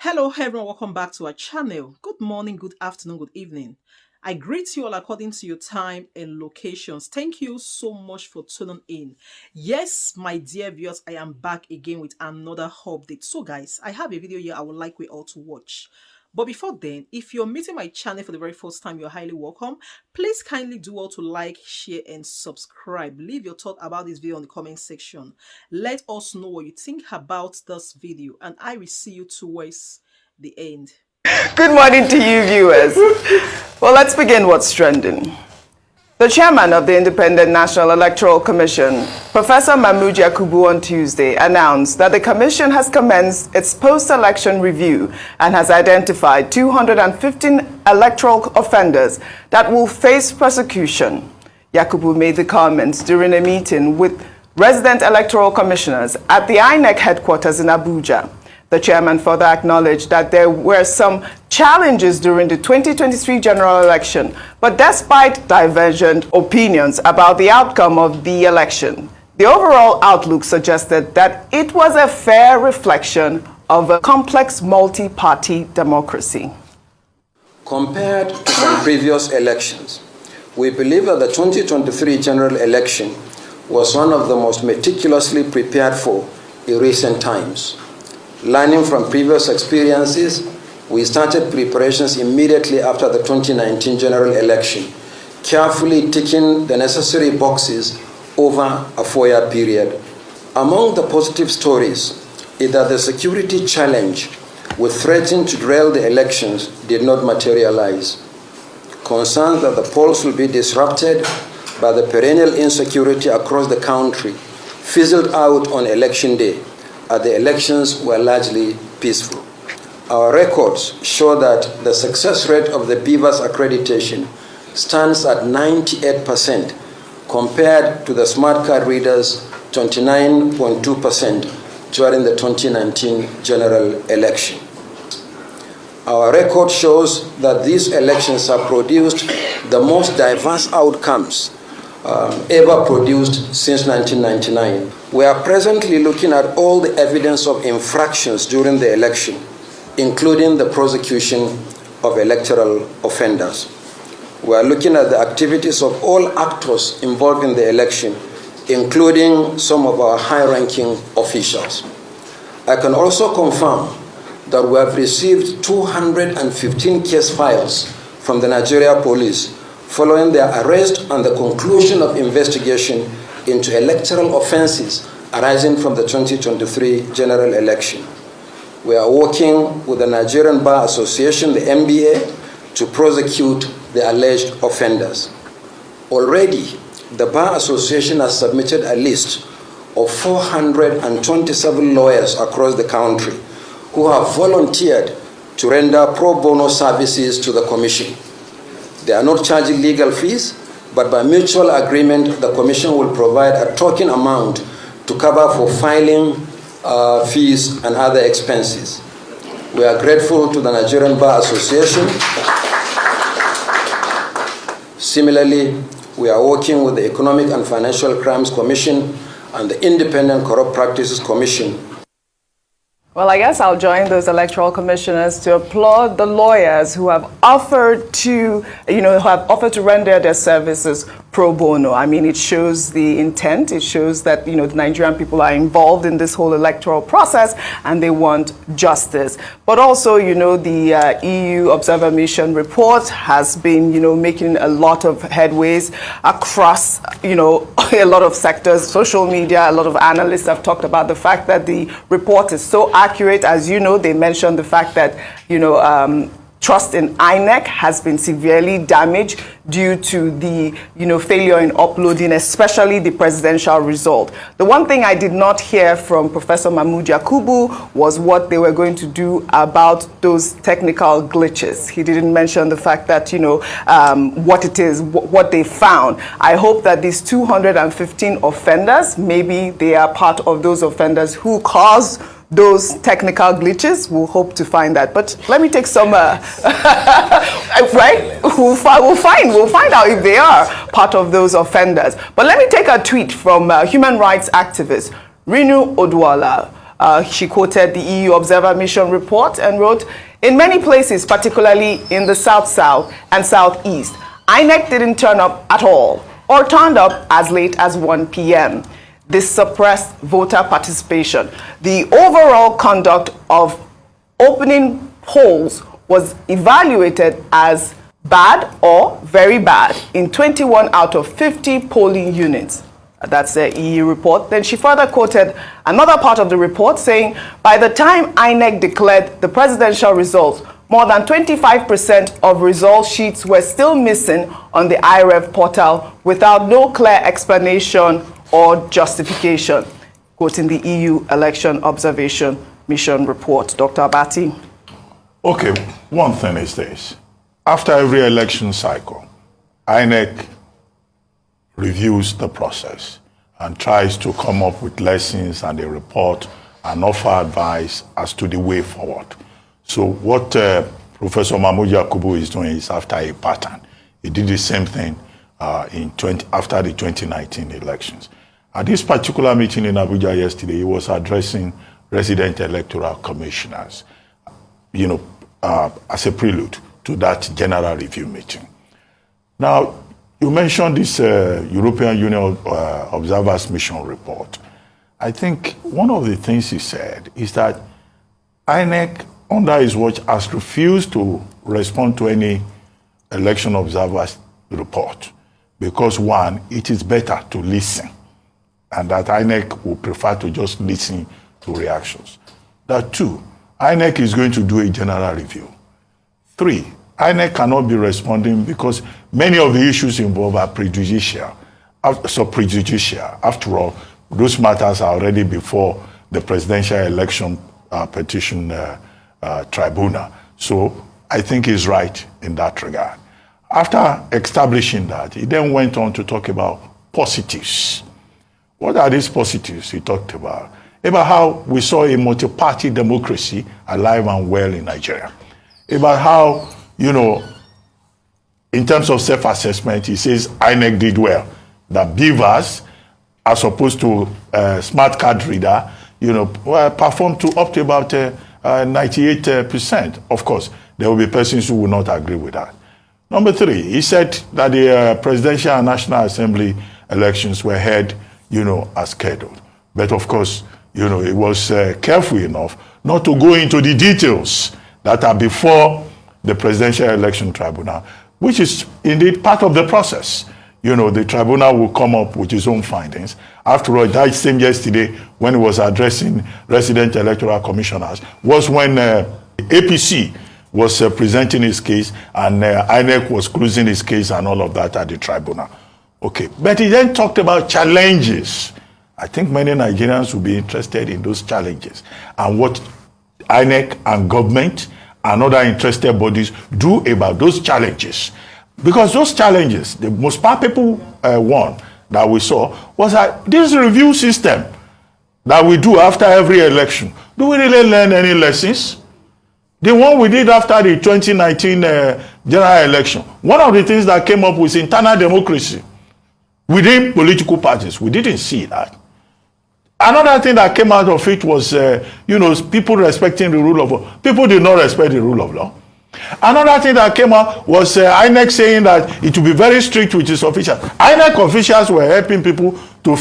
Hello everyone, welcome back to our channel. Good morning, good afternoon, good evening. I greet you all according to your time and locations. Thank you so much for tuning in. Yes, my dear viewers, I am back again with another update. So guys, I have a video here I would like we all to watch. But before then, if you're meeting my channel for the very first time, you're highly welcome. Please kindly do all to like, share, and subscribe. Leave your thought about this video in the comment section. Let us know what you think about this video, and I will see you towards the end. Good morning to you, viewers. Well, let's begin what's trending. The chairman of the Independent National Electoral Commission, Professor Mahmood Yakubu, on Tuesday announced that the commission has commenced its post-election review and has identified 215 electoral offenders that will face prosecution. Yakubu made the comments during a meeting with resident electoral commissioners at the Inec headquarters in Abuja. The chairman further acknowledged that there were some challenges during the 2023 general election, but despite divergent opinions about the outcome of the election, the overall outlook suggested that it was a fair reflection of a complex multi-party democracy. Compared to some previous elections, we believe that the 2023 general election was one of the most meticulously prepared for in recent times. Learning from previous experiences, we started preparations immediately after the 2019 general election, carefully ticking the necessary boxes over a 4-year period. Among the positive stories is that the security challenge which threatened to derail the elections did not materialize. Concerns that the polls will be disrupted by the perennial insecurity across the country fizzled out on election day, as the elections were largely peaceful. Our records show that the success rate of the Beavers accreditation stands at 98% compared to the smart card readers' 29.2% during the 2019 general election. Our record shows that these elections have produced the most diverse outcomes ever produced since 1999. We are presently looking at all the evidence of infractions during the election, including the prosecution of electoral offenders. We are looking at the activities of all actors involved in the election, including some of our high-ranking officials. I can also confirm that we have received 215 case files from the Nigeria police following their arrest and the conclusion of investigation into electoral offenses arising from the 2023 general election. We are working with the Nigerian Bar Association, the NBA, to prosecute the alleged offenders. Already, the Bar Association has submitted a list of 427 lawyers across the country who have volunteered to render pro bono services to the Commission. They are not charging legal fees, but by mutual agreement, the Commission will provide a token amount to cover for filing fees and other expenses. We are grateful to the Nigerian Bar Association. Similarly, we are working with the Economic and Financial Crimes Commission and the Independent Corrupt Practices Commission. Well, I guess I'll join those electoral commissioners to applaud the lawyers who have offered to, render their services pro bono. I mean, it shows the intent. It shows that, the Nigerian people are involved in this whole electoral process and they want justice. But also, the EU Observer Mission report has been, making a lot of headways across, a lot of sectors, social media. A lot of analysts have talked about the fact that the report is so accurate. As you know, they mentioned the fact that, trust in Inec has been severely damaged due to the, failure in uploading, especially the presidential result. The one thing I did not hear from Professor Mahmood Yakubu was what they were going to do about those technical glitches. He didn't mention the fact that, what it is, what they found. I hope that these 215 offenders, maybe they are part of those offenders who caused those technical glitches. We'll hope to find that. But let me take some, right? We'll find out if they are part of those offenders. But let me take a tweet from human rights activist Rinu Odwala. She quoted the EU Observer Mission report and wrote, "In many places, particularly in the South-South and Southeast, INEC didn't turn up at all or turned up as late as 1 p.m. This suppressed voter participation. The overall conduct of opening polls was evaluated as bad or very bad in 21 out of 50 polling units." That's the EU report. Then she further quoted another part of the report saying, "By the time INEC declared the presidential results, more than 25% of result sheets were still missing on the IREV portal without no clear explanation or justification," quoting the EU Election Observation Mission report. Dr. Abati. Okay, one thing is this. After every election cycle, INEC reviews the process and tries to come up with lessons and a report and offer advice as to the way forward. So what Professor Mahmoud Yakubu is doing is after a pattern. He did the same thing after the 2019 elections. At this particular meeting in Abuja yesterday, he was addressing resident electoral commissioners, as a prelude to that general review meeting. Now, you mentioned this European Union Observers Mission report. I think one of the things he said is that INEC, under his watch, has refused to respond to any election observers report because, one, it is better to listen, and that INEC will prefer to just listen to reactions. That, two, INEC is going to do a general review. Three, INEC cannot be responding because many of the issues involved are prejudicial. After all, those matters are already before the presidential election petition tribunal. So I think he's right in that regard. After establishing that, he then went on to talk about positives. What are these positives he talked about? About how we saw a multi-party democracy alive and well in Nigeria. About how, in terms of self-assessment, he says INEC did well. That beavers, as opposed to smart card reader, performed up to about 98%. Of course, there will be persons who will not agree with that. Number three, he said that the presidential and national assembly elections were held, as scheduled. But of course, it was careful enough not to go into the details that are before the Presidential Election Tribunal, which is indeed part of the process. The tribunal will come up with its own findings. After all, that same yesterday, when he was addressing resident electoral commissioners, was when APC was presenting his case and INEC was closing his case and all of that at the tribunal. Okay, but he then talked about challenges. I think many Nigerians will be interested in those challenges and what INEC and government and other interested bodies do about those challenges. Because those challenges, the most palpable one that we saw was that this review system that we do after every election, do we really learn any lessons? The one we did after the 2019 general election, one of the things that came up was internal democracy within political parties. We didn't see that. Another thing that came out of it was, people respecting the rule of law. People did not respect the rule of law. Another thing that came out was INEC saying that it will be very strict with its officials. INEC officials were helping people to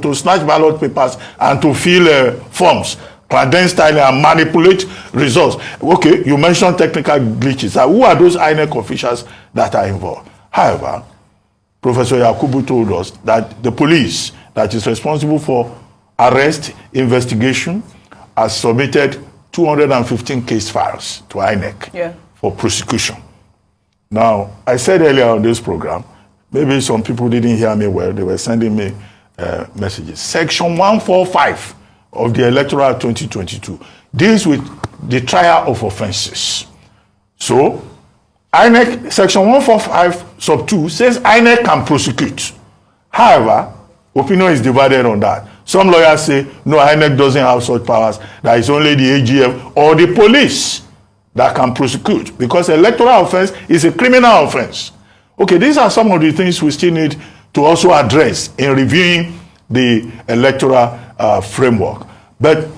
to snatch ballot papers and to fill forms clandestinely and manipulate results. Okay, you mentioned technical glitches. Who are those INEC officials that are involved? However, Professor Yakubu told us that the police that is responsible for arrest, investigation, has submitted 215 case files to INEC for prosecution. Now, I said earlier on this program, maybe some people didn't hear me well, they were sending me messages. Section 145 of the electoral 2022 deals with the trial of offenses. So, INEC, section 145 sub 2 says INEC can prosecute. However, opinion is divided on that. Some lawyers say, no, INEC doesn't have such powers, that it's only the AGF or the police that can prosecute, because electoral offense is a criminal offense. Okay, these are some of the things we still need to also address in reviewing the electoral framework. But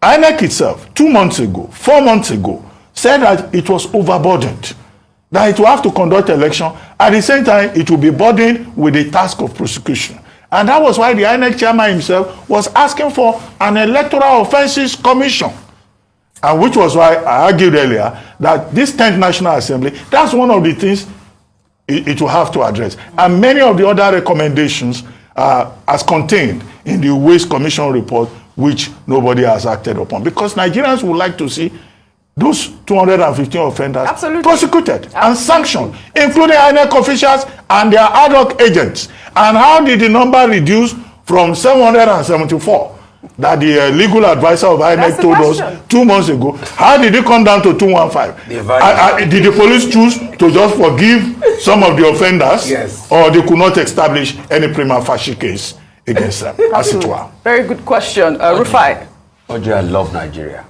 INEC itself, 2 months ago, 4 months ago, said that it was overburdened, that it will have to conduct election. At the same time, it will be burdened with the task of prosecution. And that was why the INEC chairman himself was asking for an electoral offenses commission. And which was why I argued earlier that this 10th National Assembly, that's one of the things it will have to address. And many of the other recommendations as contained in the Waste Commission report, which nobody has acted upon. Because Nigerians would like to see those 215 offenders prosecuted and sanctioned, including INEC officials and their ad hoc agents. And how did the number reduce from 774 that the legal advisor of INEC told us 2 months ago? How did it come down to 215? Did the police choose to just forgive some of the offenders? Yes. Or they could not establish any prima facie case against them, as it were? Very good question. Rufai. Ojo, I love Nigeria.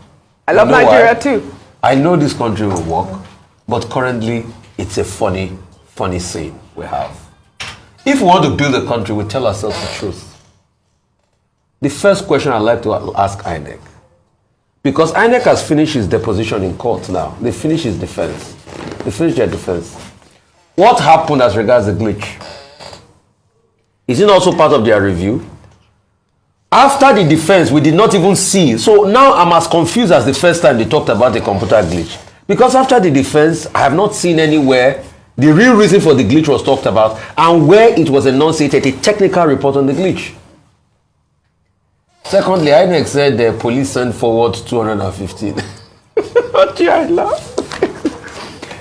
I love Nigeria too. I know this country will work, but currently it's a funny scene we have. If we want to build a country, we tell ourselves the truth. The first question I'd like to ask INEC, because INEC has finished his deposition in court now. They finished his defense. They finished their defense. What happened as regards the glitch? Is it also part of their review? After the defense, we did not even see. So now I'm as confused as the first time they talked about the computer glitch. Because after the defense, I have not seen anywhere the real reason for the glitch was talked about and where it was enunciated, a technical report on the glitch. Secondly, INEC said the police sent forward 215. I laugh.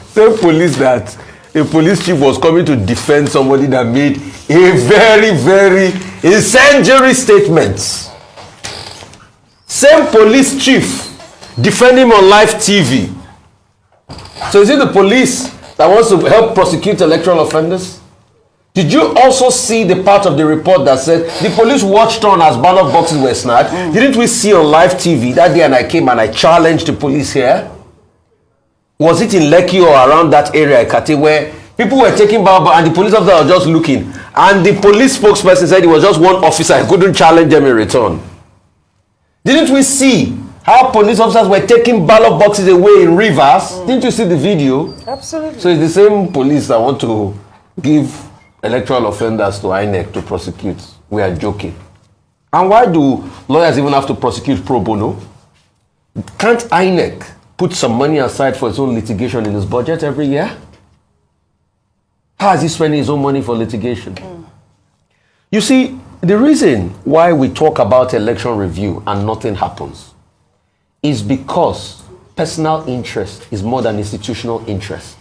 Same police that a police chief was coming to defend somebody that made a very, very incendiary statement. Same police chief defending him on live TV. So is it the police that wants to help prosecute electoral offenders? Did you also see the part of the report that said the police watched on as ballot boxes were snatched? Didn't we see on live TV that day, and I came and I challenged the police here? Was it in Lekki or around that area, Ekate, where people were taking ballot and the police officer was just looking, and the police spokesperson said it was just one officer, he couldn't challenge them in return? Didn't we see how police officers were taking ballot boxes away in rivers? Didn't you see the video? Absolutely. So it's the same police that want to give electoral offenders to INEC to prosecute. We are joking. And why do lawyers even have to prosecute pro bono? Can't INEC put some money aside for its own litigation in its budget every year? How is he spending his own money for litigation? You see, the reason why we talk about election review and nothing happens is because personal interest is more than institutional interest.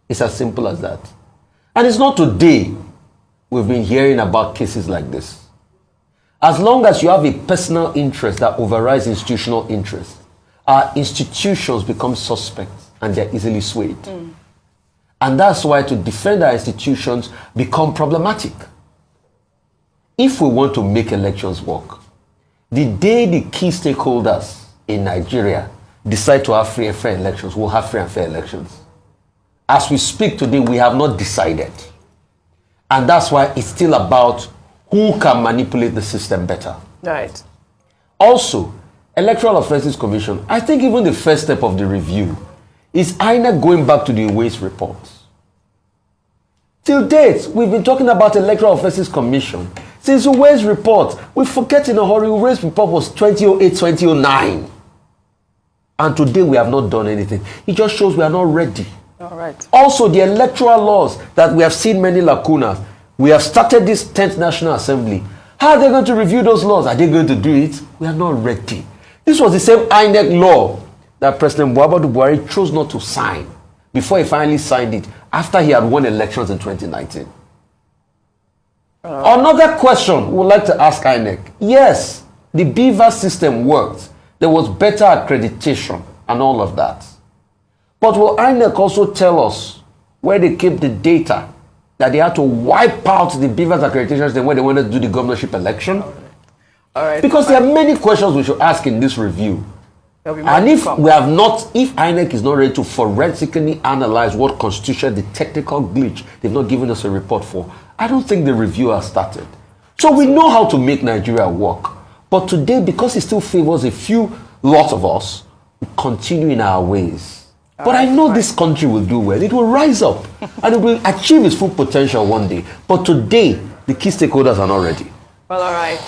It's as simple as that. And it's not today we've been hearing about cases like this. As long as you have a personal interest that overrides institutional interest, our institutions become suspect and they're easily swayed. And that's why to defend our institutions become problematic. If we want to make elections work, the day the key stakeholders in Nigeria decide to have free and fair elections, we'll have free and fair elections. As we speak today, we have not decided. And that's why it's still about who can manipulate the system better. Right. Also, Electoral Offenses Commission, I think even the first step of the review is INEC going back to the Waste reports. Till date, we've been talking about Electoral Offenses Commission. Since the Waste report, we forget in a hurry, the Waste report was 2008, 2009. And today we have not done anything. It just shows we are not ready. All right. Also, the electoral laws that we have seen many lacunas. We have started this 10th National Assembly. How are they going to review those laws? Are they going to do it? We are not ready. This was the same INEC law that President Buhari chose not to sign before he finally signed it after he had won elections in 2019. Another question we would like to ask INEC. Yes, the BVAS system worked. There was better accreditation and all of that. But will INEC also tell us where they keep the data that they had to wipe out the BVAS accreditations when they wanted to do the governorship election? All right. Because there are many questions we should ask in this review. And if we have not, if INEC is not ready to forensically analyze what constituted the technical glitch they've not given us a report for, I don't think the review has started. So we know how to make Nigeria work. But today, because it still favors a few lot of us, we continue in our ways. But I know this country will do well. It will rise up and it will achieve its full potential one day. But today, the key stakeholders are not ready. Well, all right.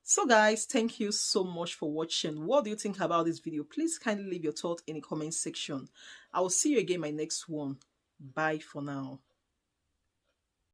So guys, thank you so much for watching. What do you think about this video? Please kindly leave your thoughts in the comment section. I will see you again in my next one. Bye for now.